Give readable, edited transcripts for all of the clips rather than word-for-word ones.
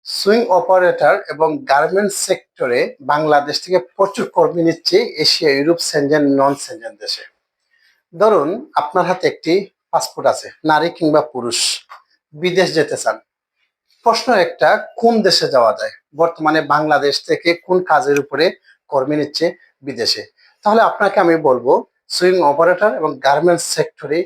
Swing operator এবং garments সেক্টরে বাংলাদেশ থেকে প্রচুর কর্মী নিচ্ছে Asia, Europe, Schengen, non Schengen দেশে। ধরুন আপনার হাতে একটি পাসপোর্ট আছে, নারী কিংবা পুরুষ, বিদেশ যেতে চান। প্রশ্ন একটা, কোন দেশে যাওয়া যায়? বর্তমানে বাংলাদেশ থেকে কোন কাজের উপরে কর্মী নিচ্ছে বিদেশে? তাহলে আপনাকে আমি বলবো, সুইং অপারেটর এবং গার্মেন্টস সেক্টরে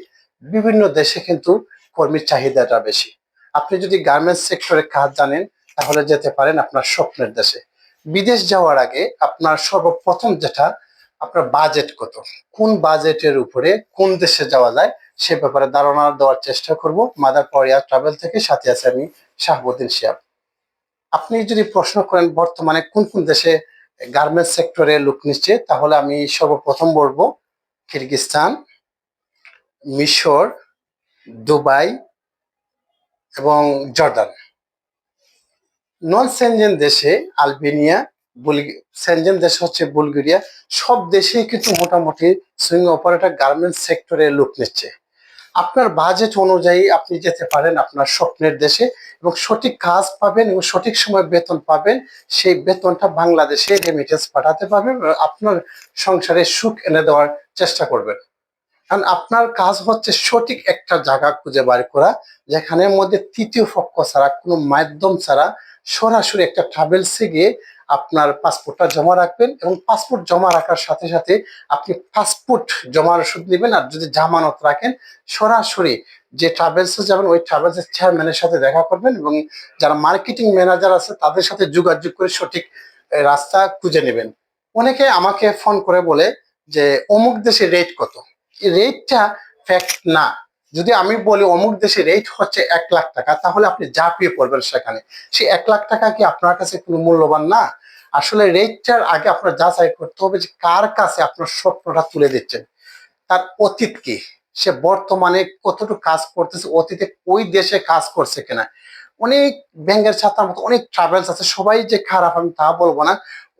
বিভিন্ন দেশে কিন্তু কর্মীর চাহিদাটা বেশি। আপনি যদি গার্মেন্টস সেক্টরে কাজ জানেন তাহলে যেতে পারেন আপনার স্বপ্নের দেশে। বিদেশ যাওয়ার আগে আপনার সর্বপ্রথম যেটা, আপনার বাজেট কত, কোন বাজেটের উপরে কোন দেশে যাওয়া যায় সে ব্যাপারে ধারণা দেওয়ার চেষ্টা করব। মাদার পরিয়া ট্রাভেল থেকে, সাথে আছে আমি শাহাবুদ্দিন শিহাব। আপনি যদি প্রশ্ন করেন বর্তমানে কোন কোন দেশে গার্মেন্টস সেক্টরে লোক নিচ্ছে, তাহলে আমি সর্বপ্রথম বলবো কিরগিজস্তান, মিশর, দুবাই এবং জর্দান। নন সেনজেন দেশে আলবেনিয়া, সেনজেন দেশে হচ্ছে বুলগেরিয়া। সব দেশেই কিন্তু মোটামুটি সুইং অপারেটর গার্মেন্টস সেক্টরে লোক নিচ্ছে। আপনার বাজেট অনুযায়ী আপনি যেতে পারেন আপনার স্বপ্নের দেশে এবং সঠিক কাজ পাবেন এবং সঠিক সময় বেতন পাবেন। সেই বেতনটা বাংলাদেশে রেমিটেন্স পাঠাতে পারবেন, আপনার সংসারে সুখ এনে দেওয়ার চেষ্টা করবেন। কারণ আপনার কাজ হচ্ছে সঠিক একটা জায়গা খুঁজে বার করা, যেখানের মধ্যে তৃতীয় পক্ষ ছাড়া, কোনো মাধ্যম ছাড়া সরাসরি একটা ট্রাভেলসে গিয়ে আপনার পাসপোর্টটা জমা রাখবেন এবং পাসপোর্ট জমা রাখার সাথে সাথে আপনি পাসপোর্ট জমার ওষুধ নেবেন। আর যদি জামানত রাখেন, সরাসরি যে ট্রাভেলসে যাবেন ওই ট্রাভেলসের চেয়ারম্যানের সাথে দেখা করবেন এবং যারা মার্কেটিং ম্যানেজার আছে তাদের সাথে যোগাযোগ করে সঠিক রাস্তা খুঁজে নেবেন। অনেকে আমাকে ফোন করে বলে যে অমুক দেশে রেট কত। এই রেটটা ফ্যাক্ট না। যদি আমি বলি অমুক দেশে রেট হচ্ছে 1,00,000 টাকা, তাহলে আপনি ঝাঁপিয়ে পড়বেন সেখানে। সে 1,00,000 টাকা কি আপনার কাছে কোনো মূল্যবান না? আসলে রেটটার আগে আপনার যাচাই করতে হবে যে কার কাছে আপনার স্বপ্নটা তুলে দিচ্ছেন, তার অতীত কি, সে বর্তমানে কতটুকু কাজ করতেছে, অতীতে ওই দেশে কাজ করছে কিনা। অনেক ব্যাংকের ছাত্র মতো অনেক ট্রাভেলস আছে, সবাই যে খারাপ আমি তা বলবো না।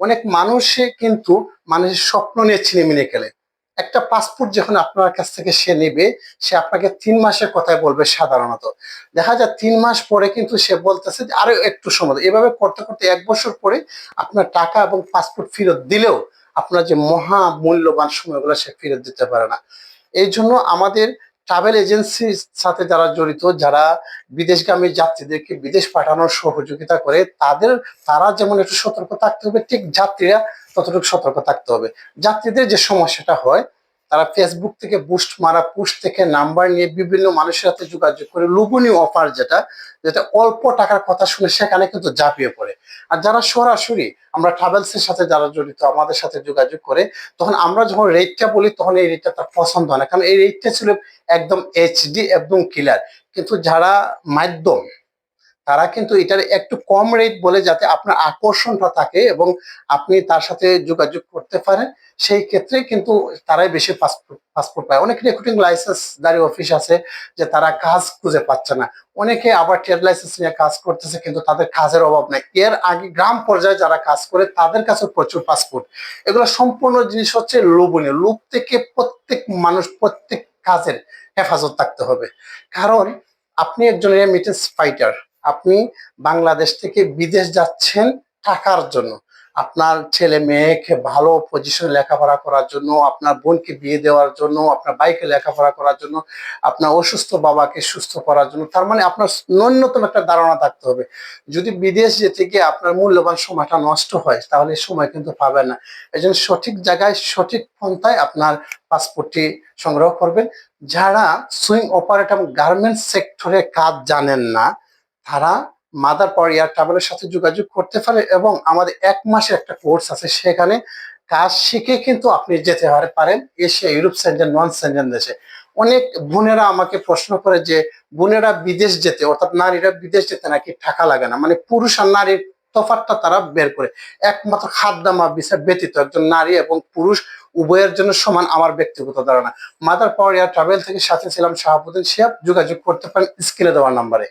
অনেক মানুষে কিন্তু মানুষের স্বপ্ন নিয়ে ছিনিমিনি খেলে। একটা পাসপোর্ট যখন আপনার কাছ থেকে সে নেবে, সে আপনাকে 3 মাসের কথাই বলবে সাধারণত। দেখা যায় 3 মাস পরে কিন্তু সে বলতেছে যে আরো একটু সময় দাও। এভাবে করতে করতে 1 বছর পরে আপনার টাকা এবং পাসপোর্ট ফেরত দিলেও আপনার যে মহা মূল্যবান সময়গুলো সে ফেরত দিতে পারে না। এই জন্য আমাদের ট্রাভেল এজেন্সির সাথে যারা জড়িত, যারা বিদেশগামী যাত্রীদেরকে বিদেশ পাঠানোর সহযোগিতা করে, তারা যেমন একটু সতর্ক থাকতে হবে, ঠিক যাত্রীরা ততটুকু সতর্ক থাকতে হবে। যাত্রীদের যে সমস্যাটা হয়, তারা ফেসবুক থেকে বুস্ট মারা, পোস্ট থেকে নাম্বার নিয়ে বিভিন্ন মানুষের সাথে যোগাযোগ করে লোভনীয় অফার, যেটা যেটা অল্প টাকার কথা শুনে সেখানে কিন্তু ঝাঁপিয়ে পড়ে। আর যারা সরাসরি আমরা ট্রাভেলস এর সাথে যারা জড়িত আমাদের সাথে যোগাযোগ করে, তখন আমরা যখন রেটটা বলি তখন এই রেটটা তার পছন্দ হয় না, কারণ এই রেটটা ছিল একদম এইচডি একদম ক্লিয়ার। কিন্তু যারা মাধ্যম, তারা কিন্তু এটার একটু কম রেট বলে যাতে আপনার আকর্ষণটা থাকে এবং আপনি তার সাথে যোগাযোগ করতে পারেন। সেই ক্ষেত্রে কিন্তু তারাই বেশি পাসপোর্ট পাসপোর্ট পায়। অনেক রিক্রুটিং লাইসেন্সদারি অফিস আছে যে তারা কাজ খুঁজে পাচ্ছে না। অনেকে আবার ট্রেড লাইসেন্স নিয়ে কাজ করতেছে কিন্তু তাদের কাজের অভাব নাই। এর আগে গ্রাম পর্যায়ে যারা কাজ করে তাদের কাছে প্রচুর পাসপোর্ট। এগুলো সম্পূর্ণ জিনিস হচ্ছে লোভনীয়। লোভ থেকে প্রত্যেক মানুষ প্রত্যেক কাজের হেফাজত থাকতে হবে। কারণ আপনি একজন রেমিটেন্স ফাইটার, আপনি বাংলাদেশ থেকে বিদেশ যাচ্ছেন টাকার জন্য, আপনার ছেলে মেয়েকে ভালো পজিশনে লেখাপড়া করার জন্য, আপনার বোনকে বিয়ে দেওয়ার জন্য, আপনার ভাইকে লেখাপড়া করার জন্য, আপনার অসুস্থ বাবাকে সুস্থ করার জন্য। তার মানে আপনার ন্যূনতম একটা ধারণা থাকতে হবে। যদি বিদেশ যেতে গিয়ে আপনার মূল্যবান সময়টা নষ্ট হয় তাহলে সময় কিন্তু পাবেন না। এই জন্য সঠিক জায়গায় সঠিক পন্থায় আপনার পাসপোর্টটি সংগ্রহ করবেন। যারা সুইং অপারেটর এবং গার্মেন্টস সেক্টরে কাজ জানেন না, তারা মাদার পরিয়া ট্রাভেলের সাথে যোগাযোগ করতে পারে এবং আমাদের 1 মাসের একটা কোর্স আছে, সেখানে কাজ শিখে কিন্তু আপনি যেতে পারেন Asia, Europe, Schengen, non Schengen দেশে। অনেক বোনেরা আমাকে প্রশ্ন করে যে বোনেরা বিদেশ যেতে, অর্থাৎ নারীরা বিদেশ যেতে নাকি টাকা লাগে না, মানে পুরুষ আর নারীর তফাৎটা তারা বের করে। একমাত্র খাদ্দামা ভিসা ব্যতীত একজন নারী এবং পুরুষ উভয়ের জন্য সমান, আমার ব্যক্তিগত ধারণা। মাদার পরিয়া ট্রাভেল থেকে, সাথে ছিলাম শাহাবুদ্দিন শিহাব। যোগাযোগ করতে পারেন স্ক্রিনে দেওয়ার নাম্বারে।